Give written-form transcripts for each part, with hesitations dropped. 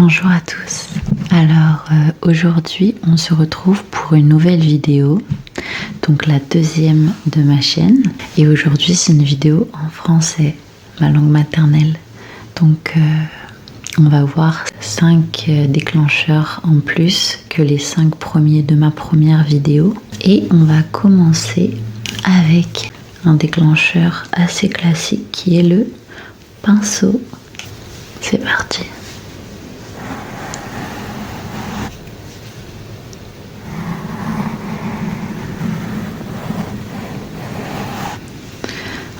Bonjour à tous. Alors aujourd'hui on se retrouve pour une nouvelle vidéo, donc la deuxième de ma chaîne. Et aujourd'hui c'est une vidéo en français, ma langue maternelle. Donc on va voir 5 déclencheurs en plus que les 5 premiers de ma première vidéo. Et on va commencer avec un déclencheur assez classique qui est le pinceau. C'est parti.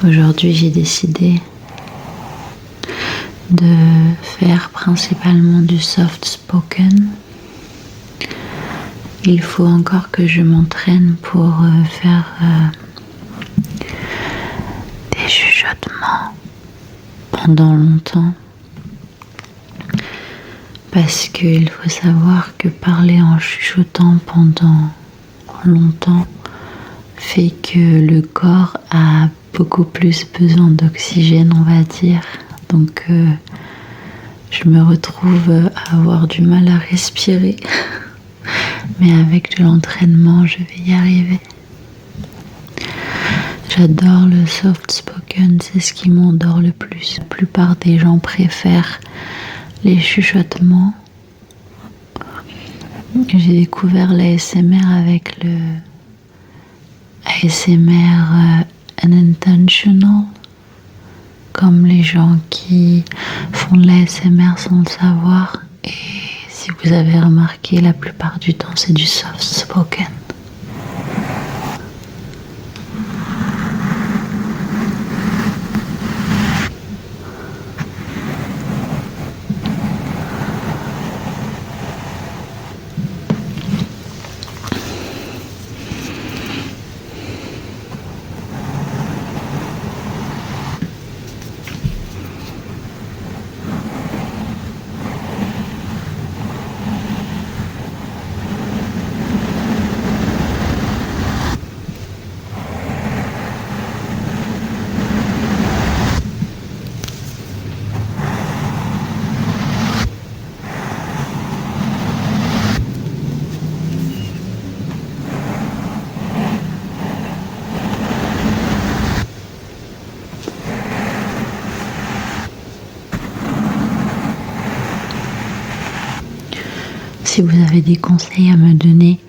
Aujourd'hui, j'ai décidé de faire principalement du soft spoken. Il faut encore que je m'entraîne pour faire des chuchotements pendant longtemps. Parce qu'il faut savoir que parler en chuchotant pendant longtemps fait que le corps a beaucoup plus besoin d'oxygène, on va dire. Donc je me retrouve à avoir du mal à respirer. Mais avec de l'entraînement, je vais y arriver. J'adore le soft spoken, c'est ce qui m'endort le plus. La plupart des gens préfèrent les chuchotements. J'ai découvert l'ASMR avec le ASMR unintentional, comme les gens qui font de l'ASMR sans le savoir. Et si vous avez remarqué, la plupart du temps c'est du soft spoken. Si vous avez des conseils à me donner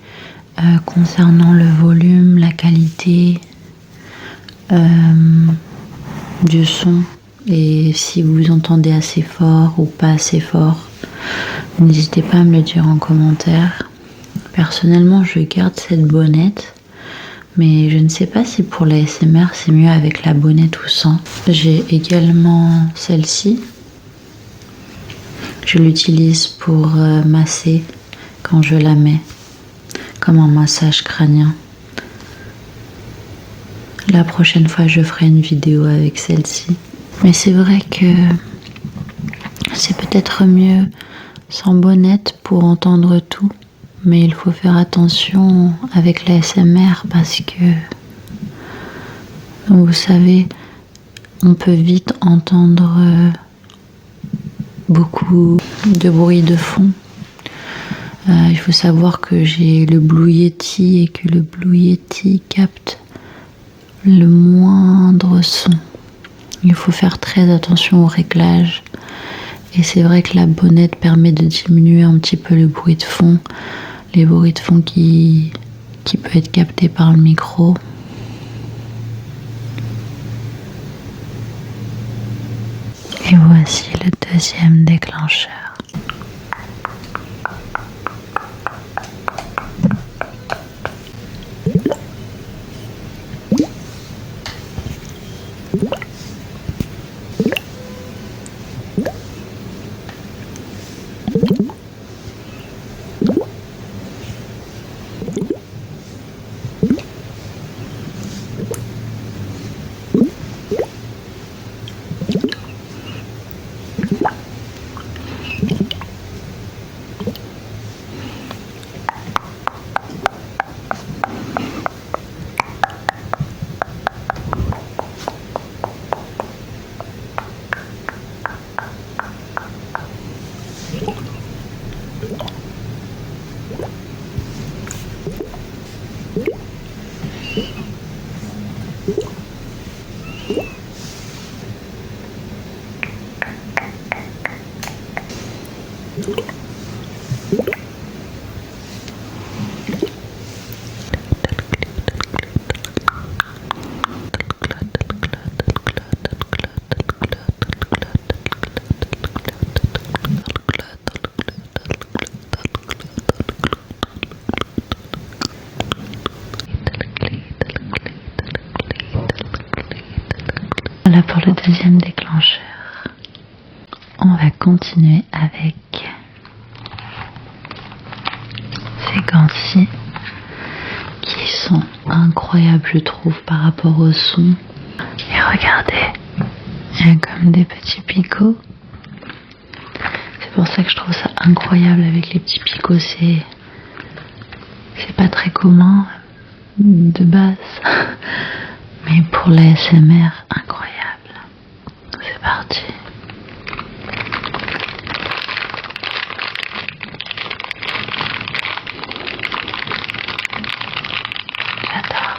concernant le volume, la qualité du son, et si vous entendez assez fort ou pas assez fort, n'hésitez pas à me le dire en commentaire. Personnellement, je garde cette bonnette, mais je ne sais pas si pour l'ASMR c'est mieux avec la bonnette ou sans. J'ai également celle-ci. Je l'utilise pour masser quand je la mets, comme un massage crânien. La prochaine fois, je ferai une vidéo avec celle-ci. Mais c'est vrai que c'est peut-être mieux sans bonnette pour entendre tout. Mais il faut faire attention avec l'ASMR parce que, vous savez, on peut vite entendre beaucoup de bruit de fond. Il faut savoir que j'ai le Blue Yeti et que le Blue Yeti capte le moindre son. Il faut faire très attention aux réglages. Et c'est vrai que la bonnette permet de diminuer un petit peu le bruit de fond, les bruits de fond qui peut être capté par le micro. Et voici le deuxième déclencheur. Voilà pour le deuxième déclencheur. On va continuer avec ces gants-ci qui sont incroyables, je trouve, par rapport au son. Et regardez, il y a comme des petits picots. C'est pour ça que je trouve ça incroyable avec les petits picots. C'est pas très commun de base, mais pour l'ASMR, incroyable. C'est parti. J'adore.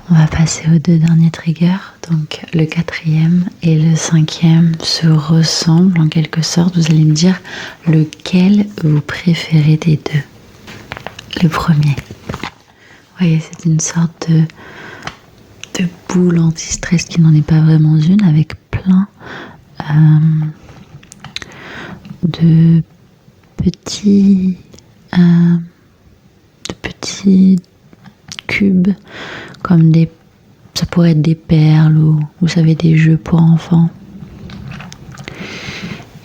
On va passer aux deux derniers triggers. Donc le quatrième et le cinquième se ressemblent en quelque sorte. Vous allez me dire lequel vous préférez des deux. Le premier. Vous voyez, c'est une sorte de boule anti-stress qui n'en est pas vraiment une, avec plein de petits cubes, comme ça pourrait être des perles ou vous savez, des jeux pour enfants.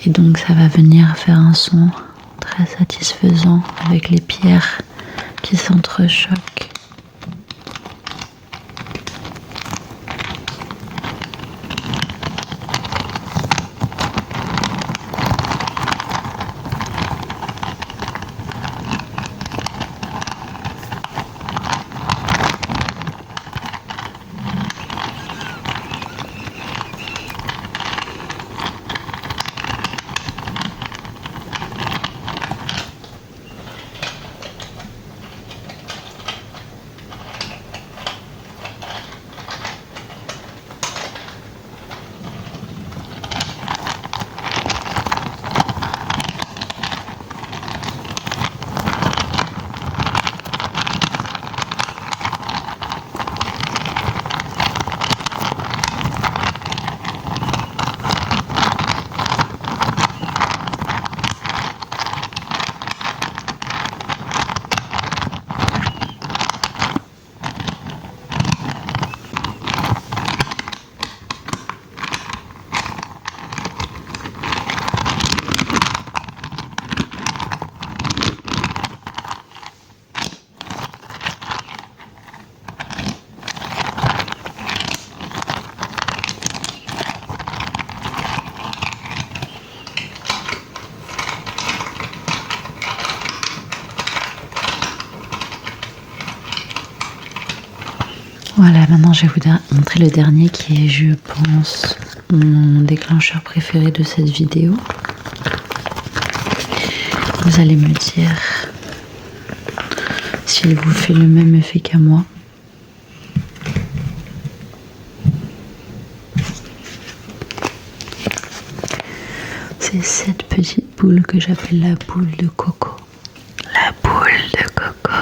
Et donc ça va venir faire un son très satisfaisant avec les pierres qui s'entrechoquent. Voilà, maintenant je vais vous montrer le dernier qui est, je pense, mon déclencheur préféré de cette vidéo. Vous allez me dire s'il vous fait le même effet qu'à moi. C'est cette petite boule que j'appelle la boule de coco. La boule de coco.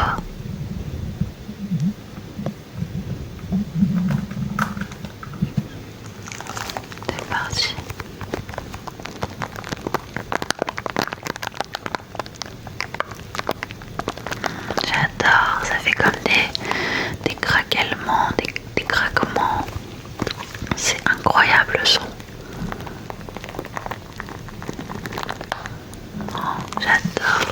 C'est parti. J'adore, ça fait comme des craquements, des craquements. C'est incroyable le son. Oh, j'adore.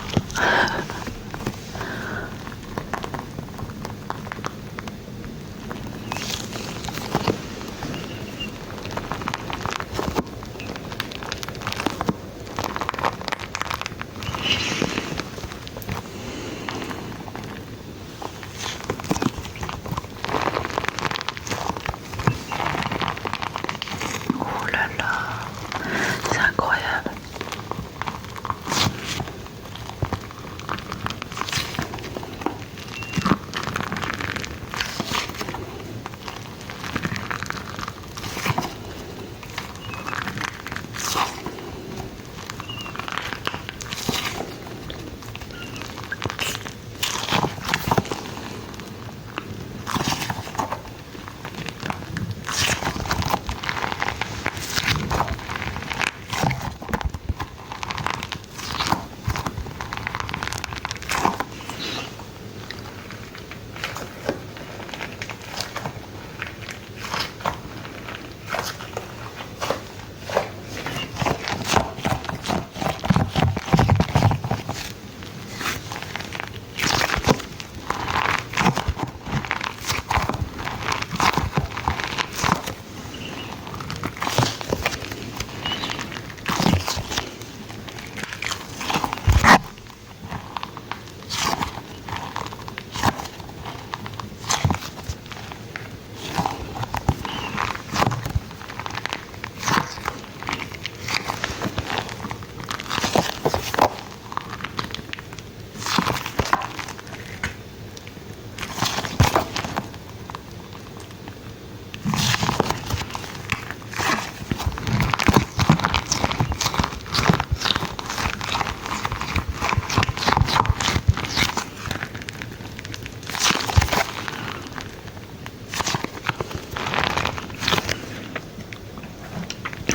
Oh là là, c'est incroyable.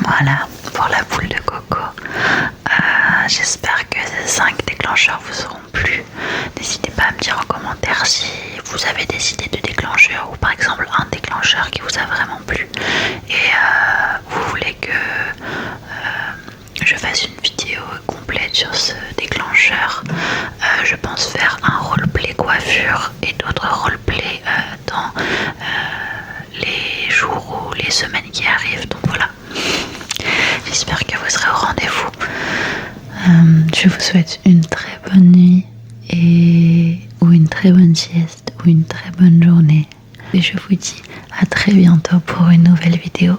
Voilà pour la boule de coco. J'espère que ces 5 déclencheurs vous auront plu. N'hésitez pas à me dire en commentaire si vous avez des idées de déclencheurs ou par exemple un déclencheur qui vous a vraiment plu et vous voulez que je fasse une vidéo complète sur ce déclencheur. Je pense faire un roleplay coiffure et d'autres roleplays dans les jours ou les semaines qui arrivent. Donc voilà. J'espère que vous serez au rendez-vous. Je vous souhaite une très bonne nuit ou une très bonne sieste ou une très bonne journée. Et je vous dis à très bientôt pour une nouvelle vidéo.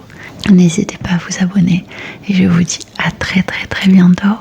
N'hésitez pas à vous abonner et je vous dis à très bientôt.